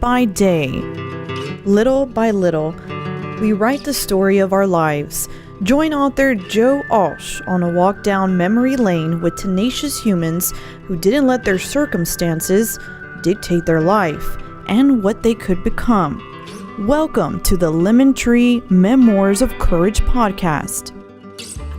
by day. Little by little, we write the story of our lives. Join author Joe Walsh on a walk down memory lane with tenacious humans who didn't let their circumstances dictate their life and what they could become. Welcome to the Lemon Tree Memoirs of Courage podcast.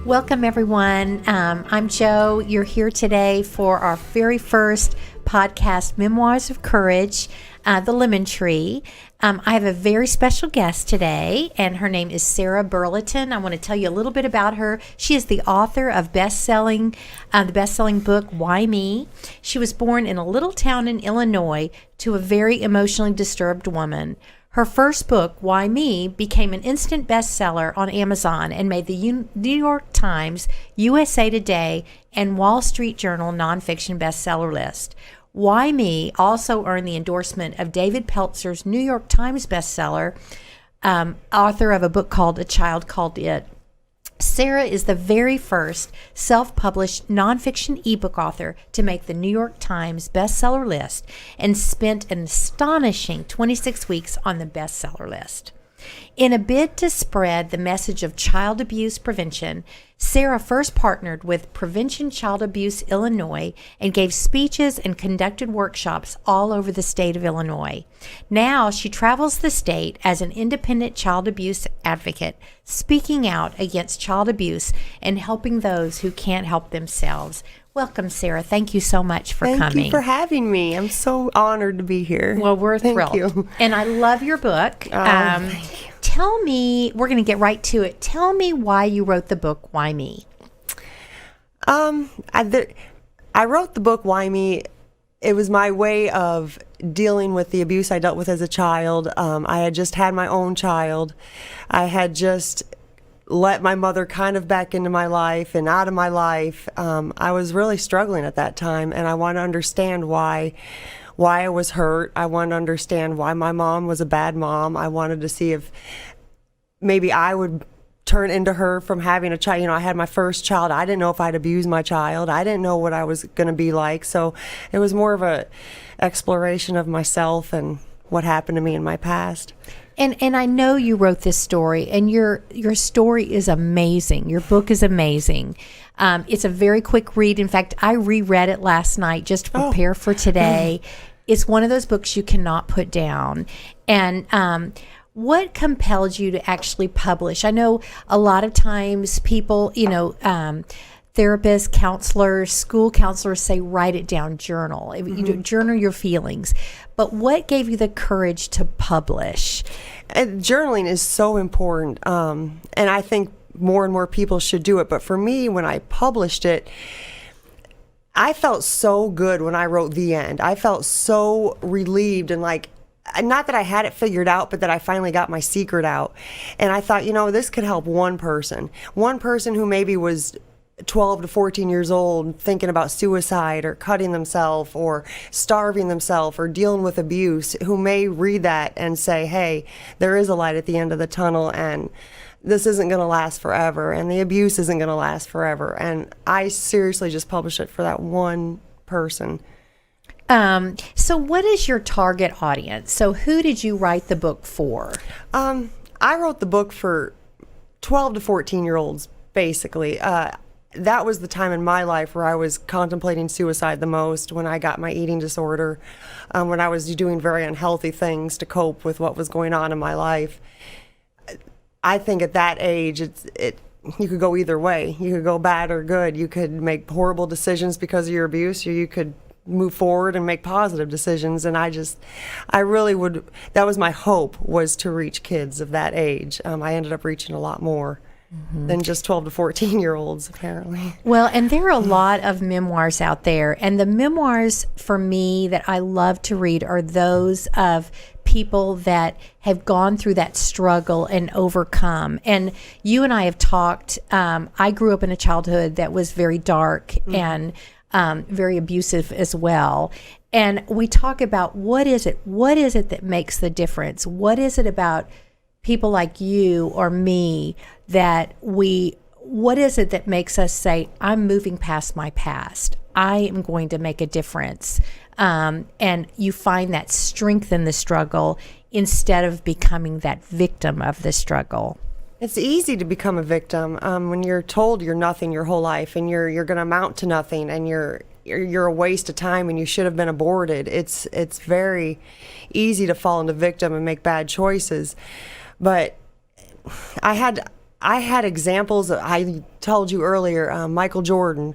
Welcome, everyone. I'm Joe. You're here today for our very first podcast, Memoirs of Courage, the Lemon Tree. I have a very special guest today, and her name is Sarah Burleton. I want to tell you a little bit about her. She is the author of the best-selling book, Why Me? She was born in a little town in Illinois to a very emotionally disturbed woman. Her first book, Why Me?, became an instant bestseller on Amazon and made the New York Times, USA Today, and Wall Street Journal nonfiction bestseller list. Why Me also earned the endorsement of David Peltzer's New York Times bestseller, author of a book called A Child Called It. Sarah is the very first self-published nonfiction ebook author to make the New York Times bestseller list and spent an astonishing 26 weeks on the bestseller list. In a bid to spread the message of child abuse prevention, Sarah first partnered with Prevention Child Abuse Illinois and gave speeches and conducted workshops all over the state of Illinois. Now she travels the state as an independent child abuse advocate, speaking out against child abuse and helping those who can't help themselves. Welcome, Sarah. Thank you so much for coming. Thank you for having me. I'm so honored to be here. Well, we're thrilled. Thank you. And I love your book. Thank you. Tell me, we're going to get right to it. Tell me why you wrote the book, Why Me? I wrote the book, Why Me? It was my way of dealing with the abuse I dealt with as a child. I had just had my own child. I had just let my mother kind of back into my life and out of my life. I was really struggling at that time, and I want to understand why I was hurt. I wanted to understand why my mom was a bad mom. I wanted to see if maybe I would turn into her from having a child. You know, I had my first child. I didn't know if I'd abuse my child. I didn't know what I was going to be like. So it was more of a exploration of myself and what happened to me in my past. And I know you wrote this story, and your story is amazing. Your book is amazing. It's a very quick read. In fact, I reread it last night just to prepare for today. It's one of those books you cannot put down. And what compelled you to actually publish? I know a lot of times people, therapists, counselors, school counselors say write it down, journal. Journal your feelings. But what gave you the courage to publish? Journaling is so important, and I think more and more people should do it. But for me, when I published it, I felt so good when I wrote the end. I felt so relieved and like, not that I had it figured out, but that I finally got my secret out. And I thought, this could help one person who maybe was 12 to 14 years old thinking about suicide or cutting themselves or starving themselves or dealing with abuse, who may read that and say, hey, there is a light at the end of the tunnel, and this isn't going to last forever, and the abuse isn't going to last forever. And I seriously just published it for that one person. So what is your target audience? So who did you write the book for? I wrote the book for 12 to 14-year-olds, basically. That was the time in my life where I was contemplating suicide the most, when I got my eating disorder, when I was doing very unhealthy things to cope with what was going on in my life. I think at that age, you could go either way. You could go bad or good. You could make horrible decisions because of your abuse, or you could move forward and make positive decisions. And I really would, that was my hope, was to reach kids of that age. I ended up reaching a lot more than just 12 to 14-year-olds, apparently. Well, and there are a lot of memoirs out there. And the memoirs, for me, that I love to read are those of people that have gone through that struggle and overcome. And you and I have talked. I grew up in a childhood that was very dark and very abusive as well. And we talk about what is it that makes the difference? What is it about people like you or me what is it that makes us say, I'm moving past my past? I am going to make a difference. and you find that strength in the struggle instead of becoming that victim of the struggle. It's easy to become a victim when you're told you're nothing your whole life, and you're going to amount to nothing, and you're a waste of time, and you should have been aborted. It's very easy to fall into victim and make bad choices. But I had examples. I told you earlier, Michael Jordan,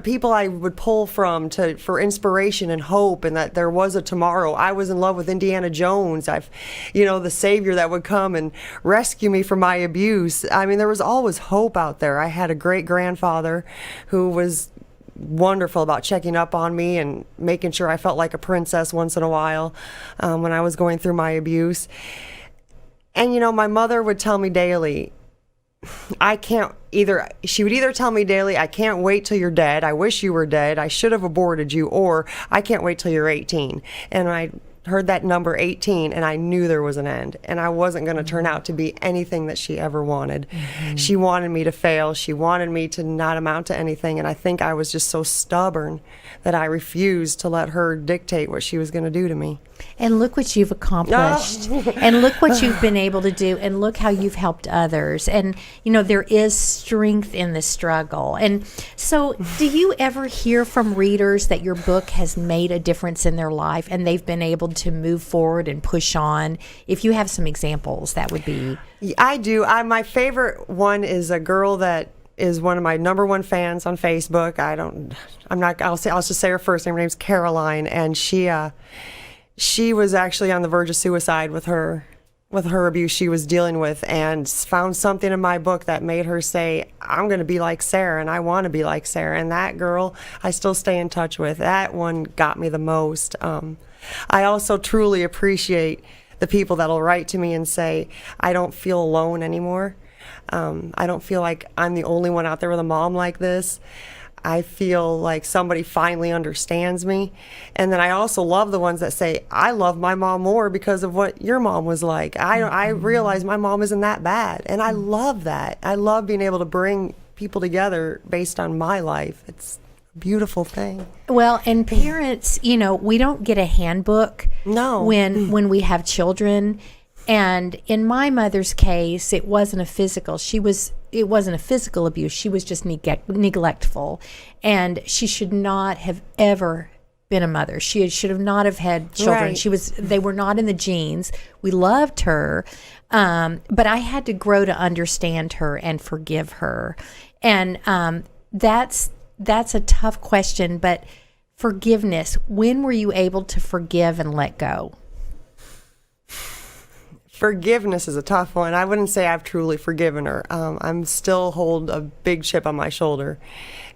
people I would pull from for inspiration and hope, and that there was a tomorrow. I was in love with Indiana Jones. The savior that would come and rescue me from my abuse. I mean, there was always hope out there. I had a great grandfather who was wonderful about checking up on me and making sure I felt like a princess once in a while when I was going through my abuse. And my mother would tell me daily, she would either tell me daily, I can't wait till you're dead, I wish you were dead, I should have aborted you, or I can't wait till you're 18. And I heard that number 18, and I knew there was an end, and I wasn't going to turn out to be anything that she ever wanted. She wanted me to fail. She wanted me to not amount to anything, and I think I was just so stubborn that I refused to let her dictate what she was going to do to me. And look what you've accomplished. And look what you've been able to do. And look how you've helped others. And, there is strength in the struggle. And so do you ever hear from readers that your book has made a difference in their life and they've been able to move forward and push on? If you have some examples, that would be... I do. My favorite one is a girl that is one of my number one fans on Facebook. I'll just say her first name. Her name's Caroline, and she was actually on the verge of suicide with her abuse she was dealing with, and found something in my book that made her say, I'm going to be like Sarah, and I want to be like Sarah. And that girl I still stay in touch with. That one got me the most. I also truly appreciate the people that'll write to me and say, I don't feel alone anymore. I don't feel like I'm the only one out there with a mom like this. I feel like somebody finally understands me. And then I also love the ones that say, I love my mom more because of what your mom was like. I realize my mom isn't that bad. And I love that. I love being able to bring people together based on my life. It's a beautiful thing. Well, and parents, we don't get a handbook when we have children. And in my mother's case, it wasn't a physical. It wasn't a physical abuse. She was just neglectful, and she should not have ever been a mother. She should have not have had children. Right. They were not in the genes. We loved her, but I had to grow to understand her and forgive her, and that's a tough question. But forgiveness. When were you able to forgive and let go? Forgiveness is a tough one. I wouldn't say I've truly forgiven her. I'm still hold a big chip on my shoulder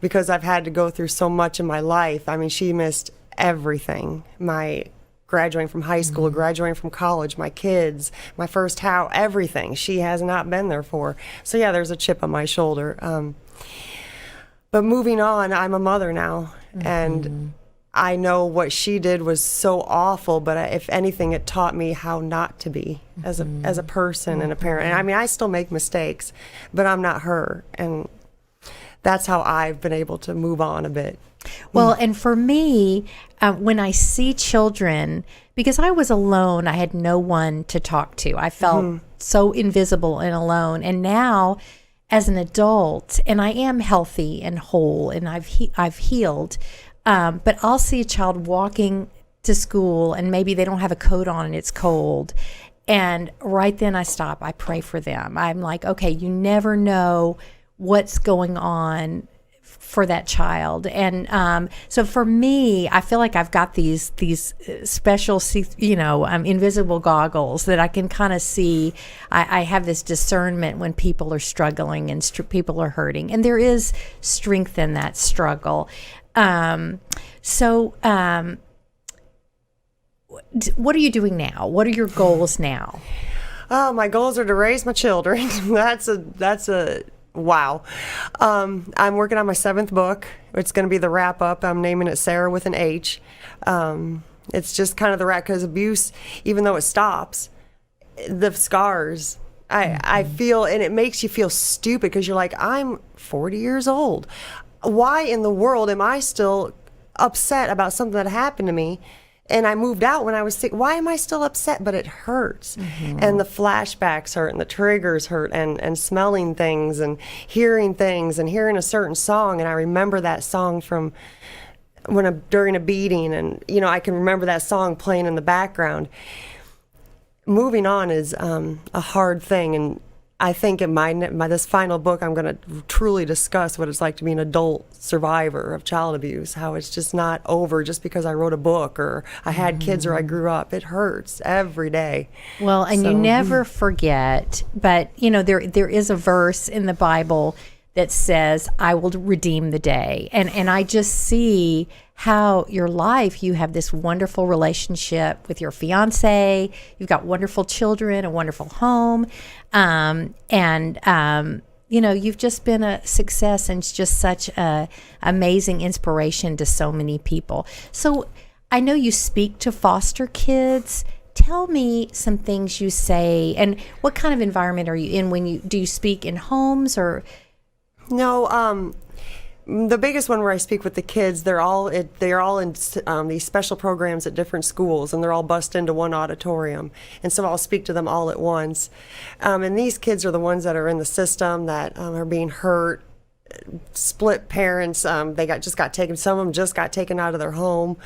because I've had to go through so much in my life. I mean, she missed everything. My graduating from high school, graduating from college, my kids, my first house, everything. She has not been there for. So yeah, there's a chip on my shoulder. But moving on, I'm a mother now, and I know what she did was so awful, but if anything, it taught me how not to be as a person and a parent. And I mean, I still make mistakes, but I'm not her. And that's how I've been able to move on a bit. Well, and for me, when I see children, because I was alone, I had no one to talk to. I felt so invisible and alone. And now, as an adult, and I am healthy and whole, and I've healed, but I'll see a child walking to school and maybe they don't have a coat on and it's cold. And right then I stop. I pray for them. I'm like, okay, you never know what's going on for that child. And so for me, I feel like I've got these special, invisible goggles that I can kind of see. I have this discernment when people are struggling and people are hurting. And there is strength in that struggle. What are you doing now? What are your goals now? Oh, my goals are to raise my children. That's a wow. I'm working on my 7th book. It's going to be the wrap up. I'm naming it Sarah with an H. It's just kind of the wrap, because abuse, even though it stops, the scars, I feel, and it makes you feel stupid because you're like, I'm 40 years old. Why in the world am I still upset about something that happened to me. And I moved out when I was sick. Why am I still upset? But it hurts. And the flashbacks hurt and the triggers hurt and smelling things and hearing a certain song. And I remember that song from during a beating. And, I can remember that song playing in the background. Moving on is a hard thing. And I think in this final book, I'm going to truly discuss what it's like to be an adult survivor of child abuse, how it's just not over just because I wrote a book or I had kids or I grew up. It hurts every day. Well, and you never forget, but, there is a verse in the Bible that says, I will redeem the day. And I just see how your life, you have this wonderful relationship with your fiance, you've got wonderful children, a wonderful home, you've just been a success and just such a amazing inspiration to so many people. So I know you speak to foster kids. Tell me some things you say, and what kind of environment are you in do you speak in homes or? No, the biggest one where I speak with the kids, they're all in these special programs at different schools, and they're all bussed into one auditorium. And so I'll speak to them all at once. And these kids are the ones that are in the system that are being hurt, split parents. They just got taken. Some of them just got taken out of their home.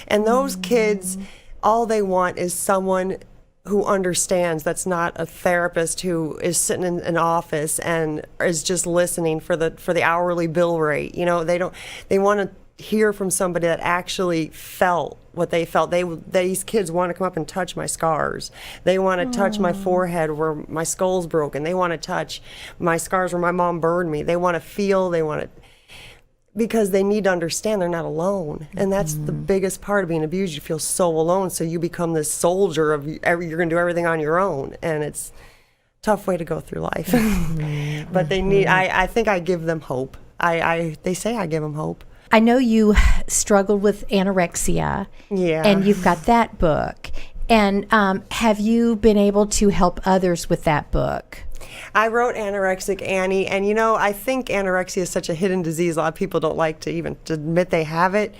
And those kids, all they want is someone who understands, that's not a therapist who is sitting in an office and is just listening for the hourly bill rate. They want to hear from somebody that actually felt what they felt. These kids want to come up and touch my scars. They want to touch my forehead where my skull's broken. They want to touch my scars where my mom burned me. They want to feel, because they need to understand they're not alone. And that's the biggest part of being abused. You feel so alone, so you become this soldier of you're going to do everything on your own. And it's a tough way to go through life. But they need, I think I give them hope. They say I give them hope. I know you struggled with anorexia. Yeah. And you've got that book. And have you been able to help others with that book? I wrote Anorexic Annie, and I think anorexia is such a hidden disease. A lot of people don't like to even admit they have it.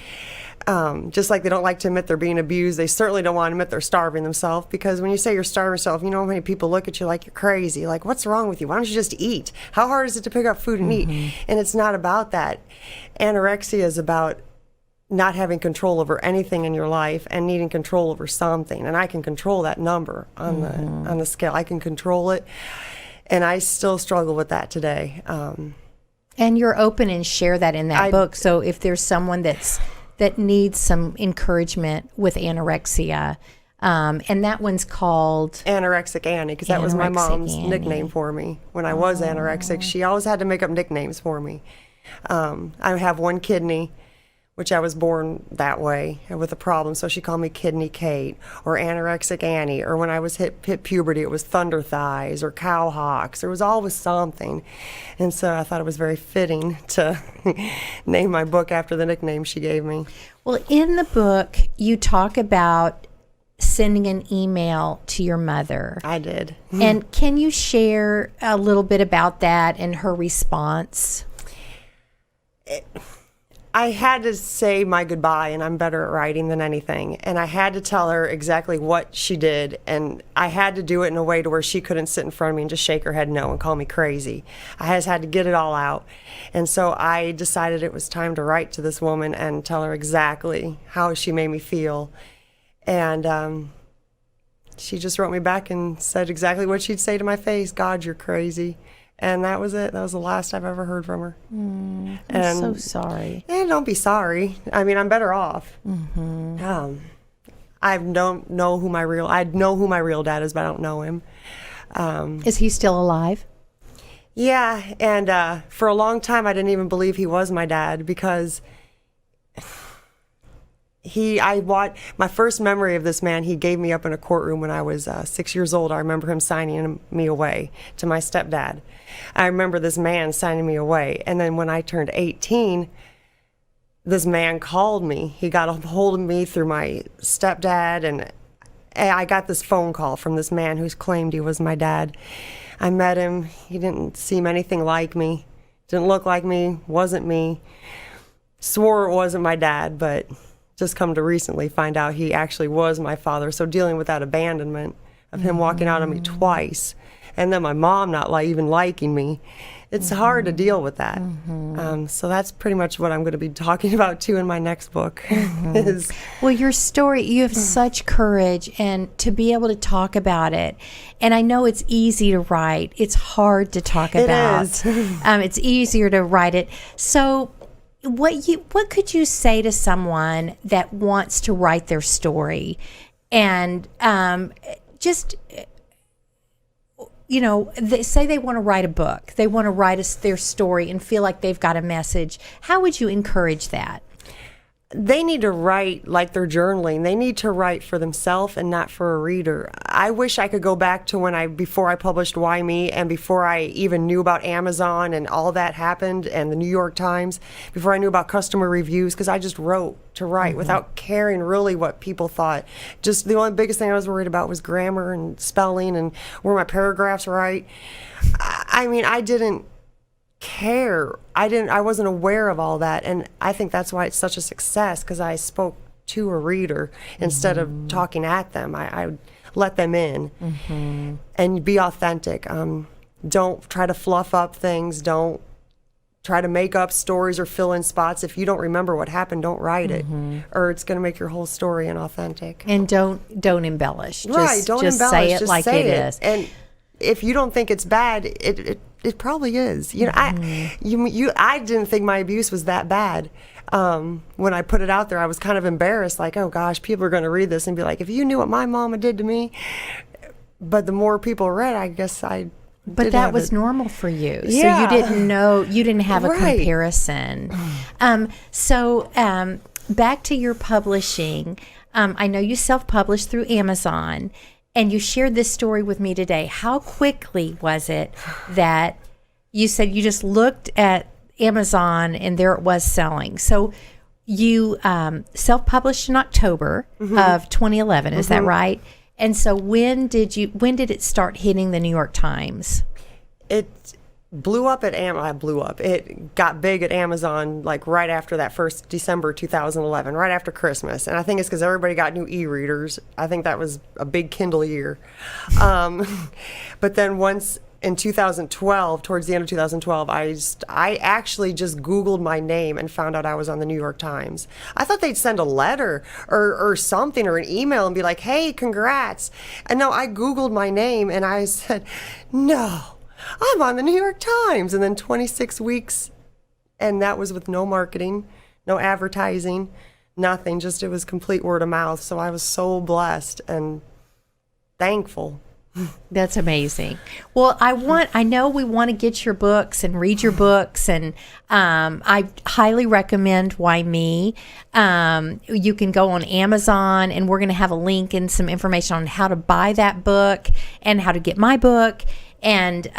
Just like they don't like to admit they're being abused, they certainly don't want to admit they're starving themselves, because when you say you're starving yourself, how many people look at you like you're crazy, like, what's wrong with you? Why don't you just eat? How hard is it to pick up food and eat? And it's not about that. Anorexia is about not having control over anything in your life and needing control over something. And I can control that number on the scale. I can control it. And I still struggle with that today. And you're open and share that in that book. So if there's someone that needs some encouragement with anorexia, and that one's called Anorexic Annie, because that was my mom's nickname for me when I was anorexic. She always had to make up nicknames for me. I have one kidney, which I was born that way with a problem, so she called me Kidney Kate, or Anorexic Annie, or when I was hit puberty, it was Thunder Thighs or Cow Hocks. There was always something, and so I thought it was very fitting to name my book after the nickname she gave me. Well, in the book, you talk about sending an email to your mother. I did. And can you share a little bit about that and her response? I had to say my goodbye, and I'm better at writing than anything. And I had to tell her exactly what she did, and I had to do it in a way to where she couldn't sit in front of me and just shake her head no and call me crazy. I just had to get it all out. And so I decided it was time to write to this woman and tell her exactly how she made me feel. And she just wrote me back and said exactly what she'd say to my face: God, you're crazy. And that was it. That was the last I've ever heard from her. I'm so sorry. Don't be sorry. I mean, I'm better off. I don't know who my real dad is, but I don't know him. Is he still alive? Yeah, and for a long time I didn't even believe he was my dad, because my first memory of this man, he gave me up in a courtroom when I was 6 years old. I remember him signing me away to my stepdad. I remember this man signing me away. And then when I turned 18, this man called me. He got a hold of me through my stepdad, and I got this phone call from this man who claimed he was my dad. I met him. He didn't seem anything like me. Didn't look like me. Wasn't me. swore it wasn't my dad, but just come to recently find out he actually was my father. So dealing with that abandonment of him walking out on me twice, and then my mom not even liking me, it's hard to deal with that. So that's pretty much what I'm going to be talking about too in my next book. is Well, your story, you have such courage, and to be able to talk about it. And I know it's easy to write. It's hard to talk about. is. It's easier to write it. So what could you say to someone that wants to write their story and just they say they want to write a book, they want to write their story and feel like they've got a message? How would you encourage that? They need to write like they're journaling. They need to write for themselves and not for a reader. I wish I could go back to before I published Why Me, and before I even knew about Amazon and all that happened, and the New York Times, before I knew about customer reviews, because I just wrote to write without caring really what people thought. Just the only biggest thing I was worried about was grammar and spelling and were my paragraphs right. I mean, I didn't care. I wasn't aware of all that, and I think that's why it's such a success, because I spoke to a reader instead of talking at them. I let them in and be authentic. Don't try to fluff up things. Don't try to make up stories or fill in spots. If you don't remember what happened, don't write it, or it's going to make your whole story inauthentic. And don't embellish. Right, don't just embellish. say it just like say it is. And if you don't think it's bad, it probably is. I didn't think my abuse was that bad. When I put it out there, I was kind of embarrassed, like, oh gosh, people are going to read this and be like, if you knew what my mama did to me. But the more people read, I guess But that was normal for you. Yeah. So you didn't know, you didn't have a Right. comparison. Back to your publishing. I know you self-published through Amazon, and you shared this story with me today. How quickly was it that you said you just looked at Amazon and there it was selling? So you self-published in October of 2011, is that right? And so when did it start hitting the New York Times? It blew up at It got big at Amazon like right after that first December 2011, right after Christmas. And I think it's because everybody got new e-readers. I think that was a big Kindle year. But then once in 2012, towards the end of 2012, I actually just Googled my name and found out I was on the New York Times. I thought they'd send a letter or something or an email and be like, hey, congrats. And no, I Googled my name and I said, no, I'm on the New York Times. And then 26 weeks, and that was with no marketing, no advertising, nothing. Just it was complete word of mouth. So I was so blessed and thankful. That's amazing. Well, I know we want to get your books and read your books, and I highly recommend Why Me. You can go on Amazon, and we're going to have a link and some information on how to buy that book and how to get my book. And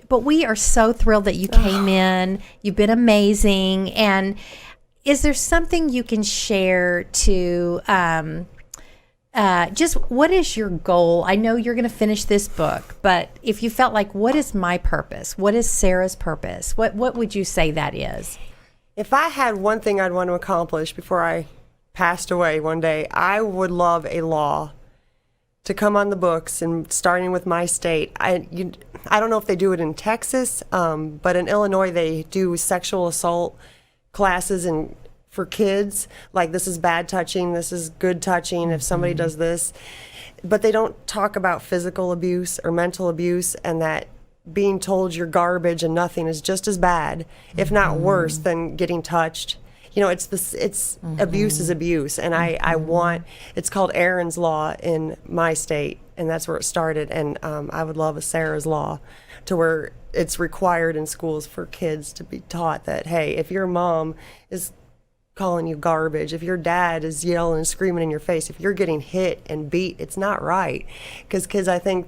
but we are so thrilled that you came in. You've been amazing. And is there something you can share to just what is your goal? I know you're going to finish this book, but if you felt like, what is my purpose? What is Sarah's purpose? What would you say that is? If I had one thing I'd want to accomplish before I passed away one day, I would love a law to come on the books, and starting with my state. I don't know if they do it in Texas, but in Illinois they do sexual assault classes and for kids, like this is bad touching, this is good touching if somebody does this. But they don't talk about physical abuse or mental abuse, and that being told you're garbage and nothing is just as bad, if not worse, than getting touched. It's abuse is abuse, and I want, it's called Aaron's Law in my state, and that's where it started. And I would love a Sarah's Law, to where it's required in schools for kids to be taught that, hey, if your mom is calling you garbage, if your dad is yelling and screaming in your face, if you're getting hit and beat, it's not right. Because kids, I think,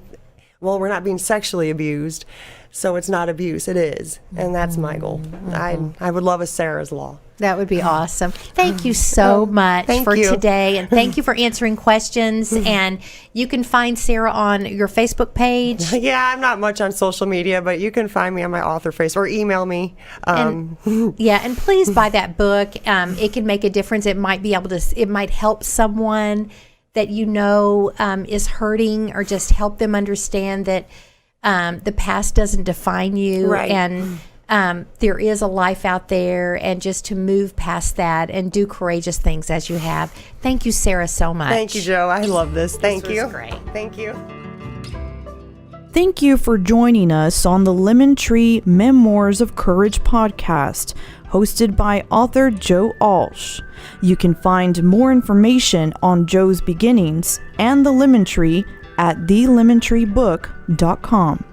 well, we're not being sexually abused, so it's not abuse. It is, and that's my goal. I would love a Sarah's Law. That would be awesome. Thank you so much thank for you. today. And thank you for answering questions. And you can find Sarah on your Facebook page. Yeah, I'm not much on social media, but you can find me on my author face or email me. And please buy that book. It can make a difference. It might be able to, it might help someone that you know is hurting, or just help them understand that the past doesn't define you. Right. And there is a life out there, and just to move past that and do courageous things as you have. Thank you, Sarah, so much. Thank you, Joe. I love this. Thank was you. great. Thank you. Thank you for joining us on the Lemon Tree Memoirs of Courage podcast, hosted by author Joe Alsh. You can find more information on Joe's beginnings and the Lemon Tree at thelemontreebook.com.